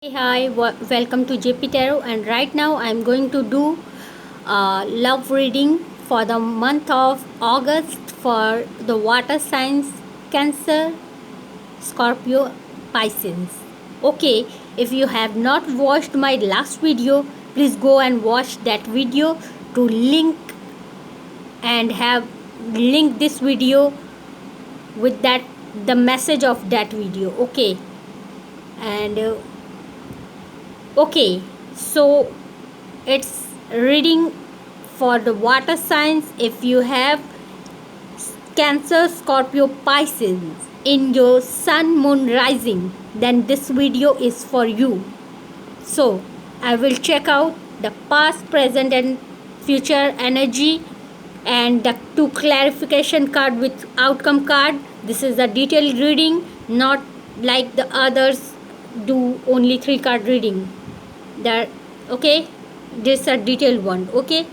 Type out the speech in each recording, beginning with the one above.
Hey, hi, welcome to JP Tarot, and right now I'm going to do love reading for the month of August for the water signs Cancer, Scorpio, Pisces. Okay, if you have not watched my last video, please go and watch that video to link and have link this video with that the message of that video. Okay, and okay, so it's reading for the water signs. If you have Cancer, Scorpio, Pisces in your sun, moon, rising, then this video is for you. So I will check out the past, present, and future energy and the two clarification card with outcome card. This is a detailed reading, not like the others do only 3 card reading. That okay, this is a detailed one. Okay,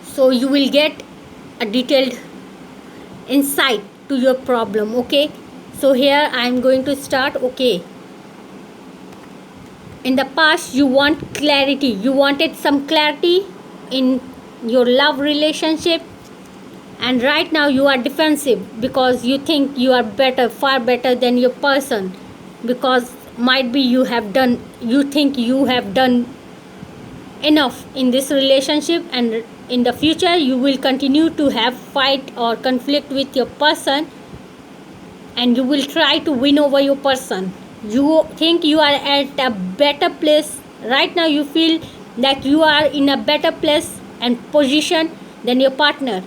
so you will get a detailed insight to your problem. Okay, so here I am going to start. Okay, in the past you want clarity, you wanted some clarity in your love relationship, and right now you are defensive because you think you are better, far better than your person, because might be you think you have done enough in this relationship, and in the future you will continue to have fight or conflict with your person, and you will try to win over your person. You think you are at a better place right now, you feel that you are in a better place and position than your partner,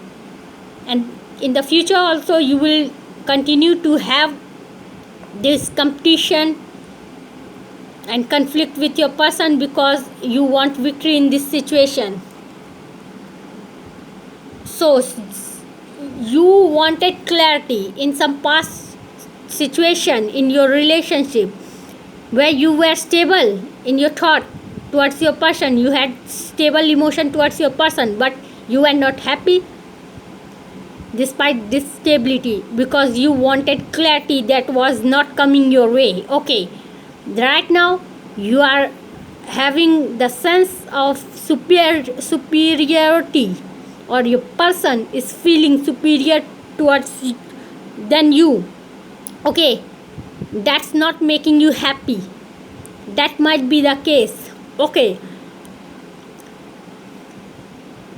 and in the future also you will continue to have this competition and conflict with your person because you want victory in this situation. So you wanted clarity in some past situation in your relationship where you were stable in your thought towards your person, you had stable emotion towards your person, but you were not happy despite this stability because you wanted clarity that was not coming your way. Okay, right now you are having the sense of superiority, or your person is feeling superior towards than you. Okay, that's not making you happy. That might be the case. Okay,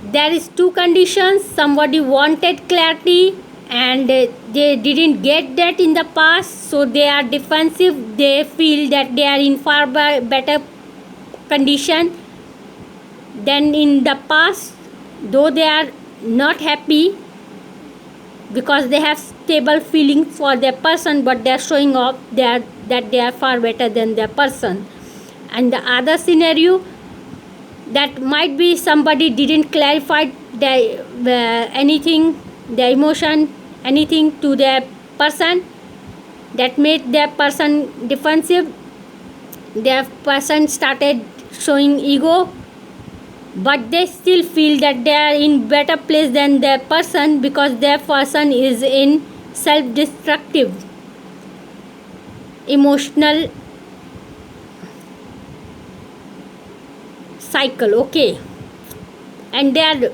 there is two conditions. Somebody wanted clarity and they didn't get that in the past, so they are defensive. They feel that they are in far better condition than in the past, though they are not happy because they have stable feelings for their person, but they are showing off that they are far better than their person. And the other scenario, that might be somebody didn't clarify anything, their emotion, anything to their person, that made their person defensive. Their person started showing ego, but they still feel that they are in better place than their person because their person is in self-destructive emotional cycle. Okay, and they are,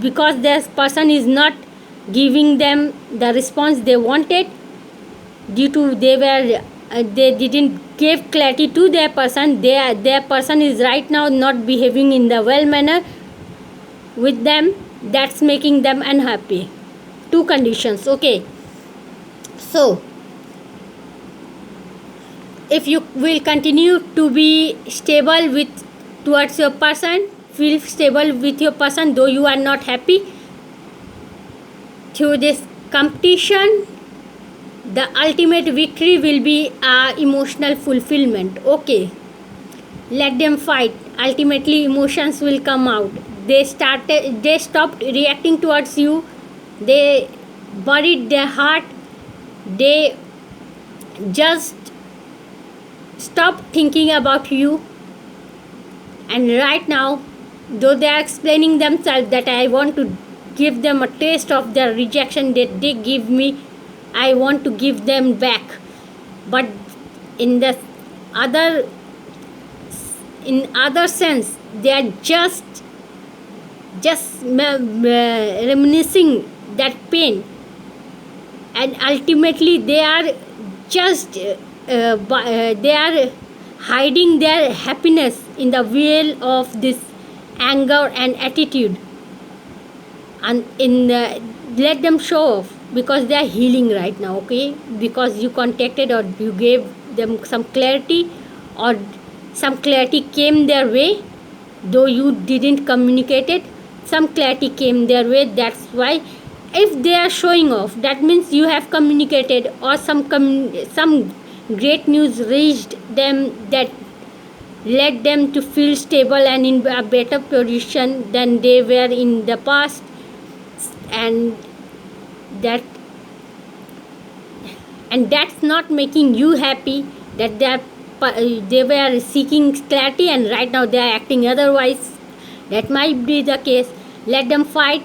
because this person is not giving them the response they wanted due to they didn't give clarity to their person. Their person is right now not behaving in the well manner with them, that's making them unhappy. Two conditions. Okay, so if you will continue to be stable with towards your person, feel stable with your person though you are not happy, through this competition the ultimate victory will be emotional fulfillment. Okay, let them fight, ultimately emotions will come out. They stopped reacting towards you, they buried their heart, they just stopped thinking about you, and right now though they are explaining themselves that I want to give them a taste of their rejection that they give me, I want to give them back, but in the other in other sense they are just reminiscing that pain, and ultimately they are just they are hiding their happiness in the veil of this anger and attitude, and let them show off because they are healing right now, okay, because you contacted or you gave them some clarity, or some clarity came their way, though you didn't communicate it, some clarity came their way. That's why if they are showing off, that means you have communicated, or some great news reached them that led them to feel stable and in a better position than they were in the past, and that that's not making you happy, that they were seeking clarity and right now they are acting otherwise. That might be the case. Let them fight.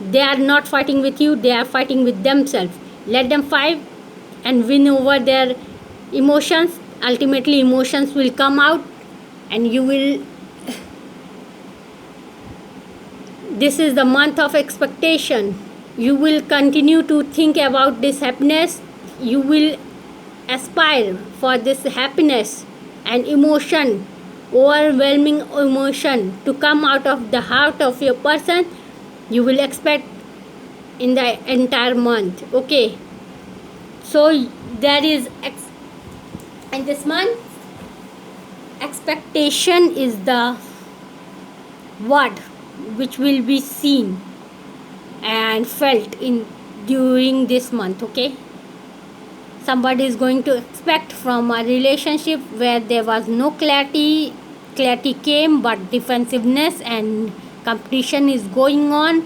They are not fighting with you, they are fighting with themselves. Let them fight and win over their emotions. Ultimately emotions will come out, and you will, this is the month of expectation. You will continue to think about this happiness. You will aspire for this happiness and emotion, overwhelming emotion to come out of the heart of your person. You will expect in the entire month, okay. So there is in this month, expectation is the word which will be seen and felt in during this month, okay. Somebody is going to expect from a relationship where there was no clarity came, but defensiveness and competition is going on.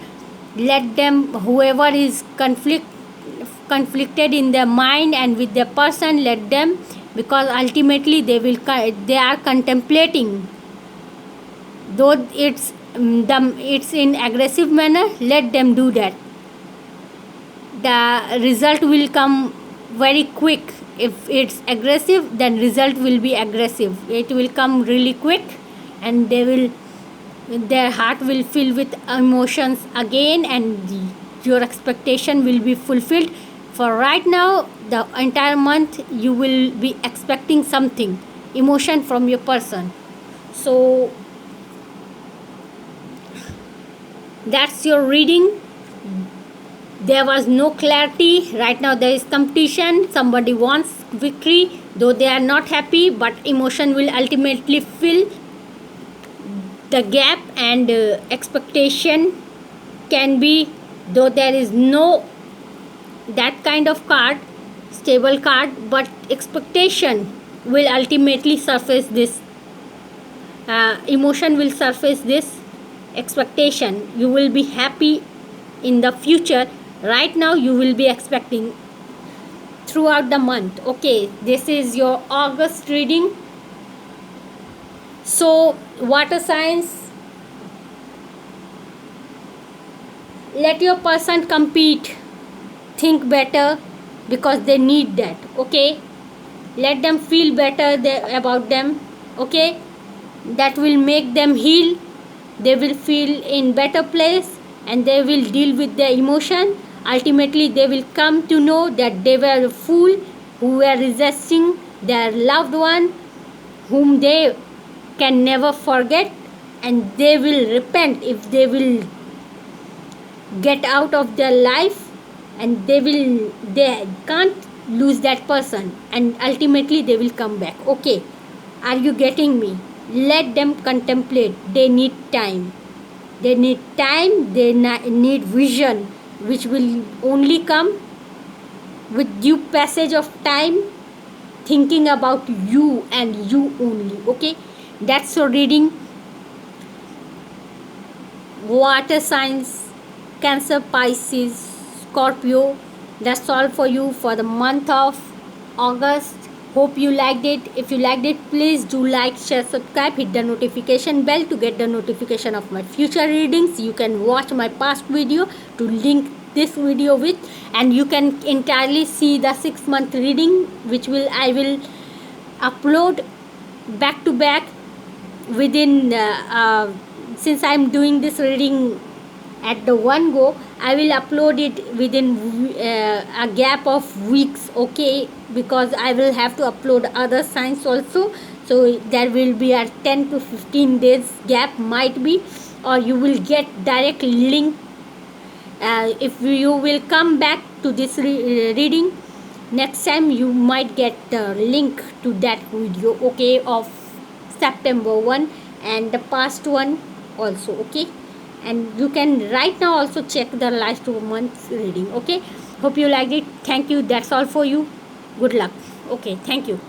Let them, whoever is conflicted in their mind and with their person, let them, because ultimately they are contemplating, though it's in aggressive manner. Let them do that. The result will come very quick. If it's aggressive, then result will be aggressive. It will come really quick, and their heart will fill with emotions again, and your expectation will be fulfilled. For right now, the entire month you will be expecting something, emotion from your person. So that's your reading. There was no clarity. Right now there is competition. Somebody wants victory, though they are not happy, but emotion will ultimately fill the gap, and expectation can be, though there is no that kind of card, stable card, but expectation will ultimately surface this. Emotion will surface this expectation. You will be happy in the future. Right now you will be expecting throughout the month, okay. This is your August reading. So water signs, let your person compete, think better, because they need that, okay. Let them feel better about them, okay. That will make them heal. They will feel in better place, and they will deal with their emotion. Ultimately they will come to know that they were a fool who were resisting their loved one whom they can never forget, and they will repent if they will get out of their life, and they can't lose that person, and ultimately they will come back, okay. Are you getting me? Let them contemplate. They need time. They need vision, which will only come with due passage of time, thinking about you and you only, okay. That's your reading. Water signs, Cancer, Pisces, Scorpio. That's all for you for the month of August. Hope you liked it. If you liked it, please do like, share, subscribe, hit the notification bell to get the notification of my future readings. You can watch my past video to link this video with, and you can entirely see the 6-month reading, which I will upload back to back within since I'm doing this reading at the one go, I will upload it within a gap of weeks, okay, because I will have to upload other signs also. So there will be a 10 to 15 days gap might be, or you will get direct link. If you will come back to this reading next time, you might get the link to that video, okay, of September 1 and the past one also, okay. And you can right now also check the last 2 months reading, okay. Hope you liked it. Thank you. That's all for you. Good luck. Okay, thank you.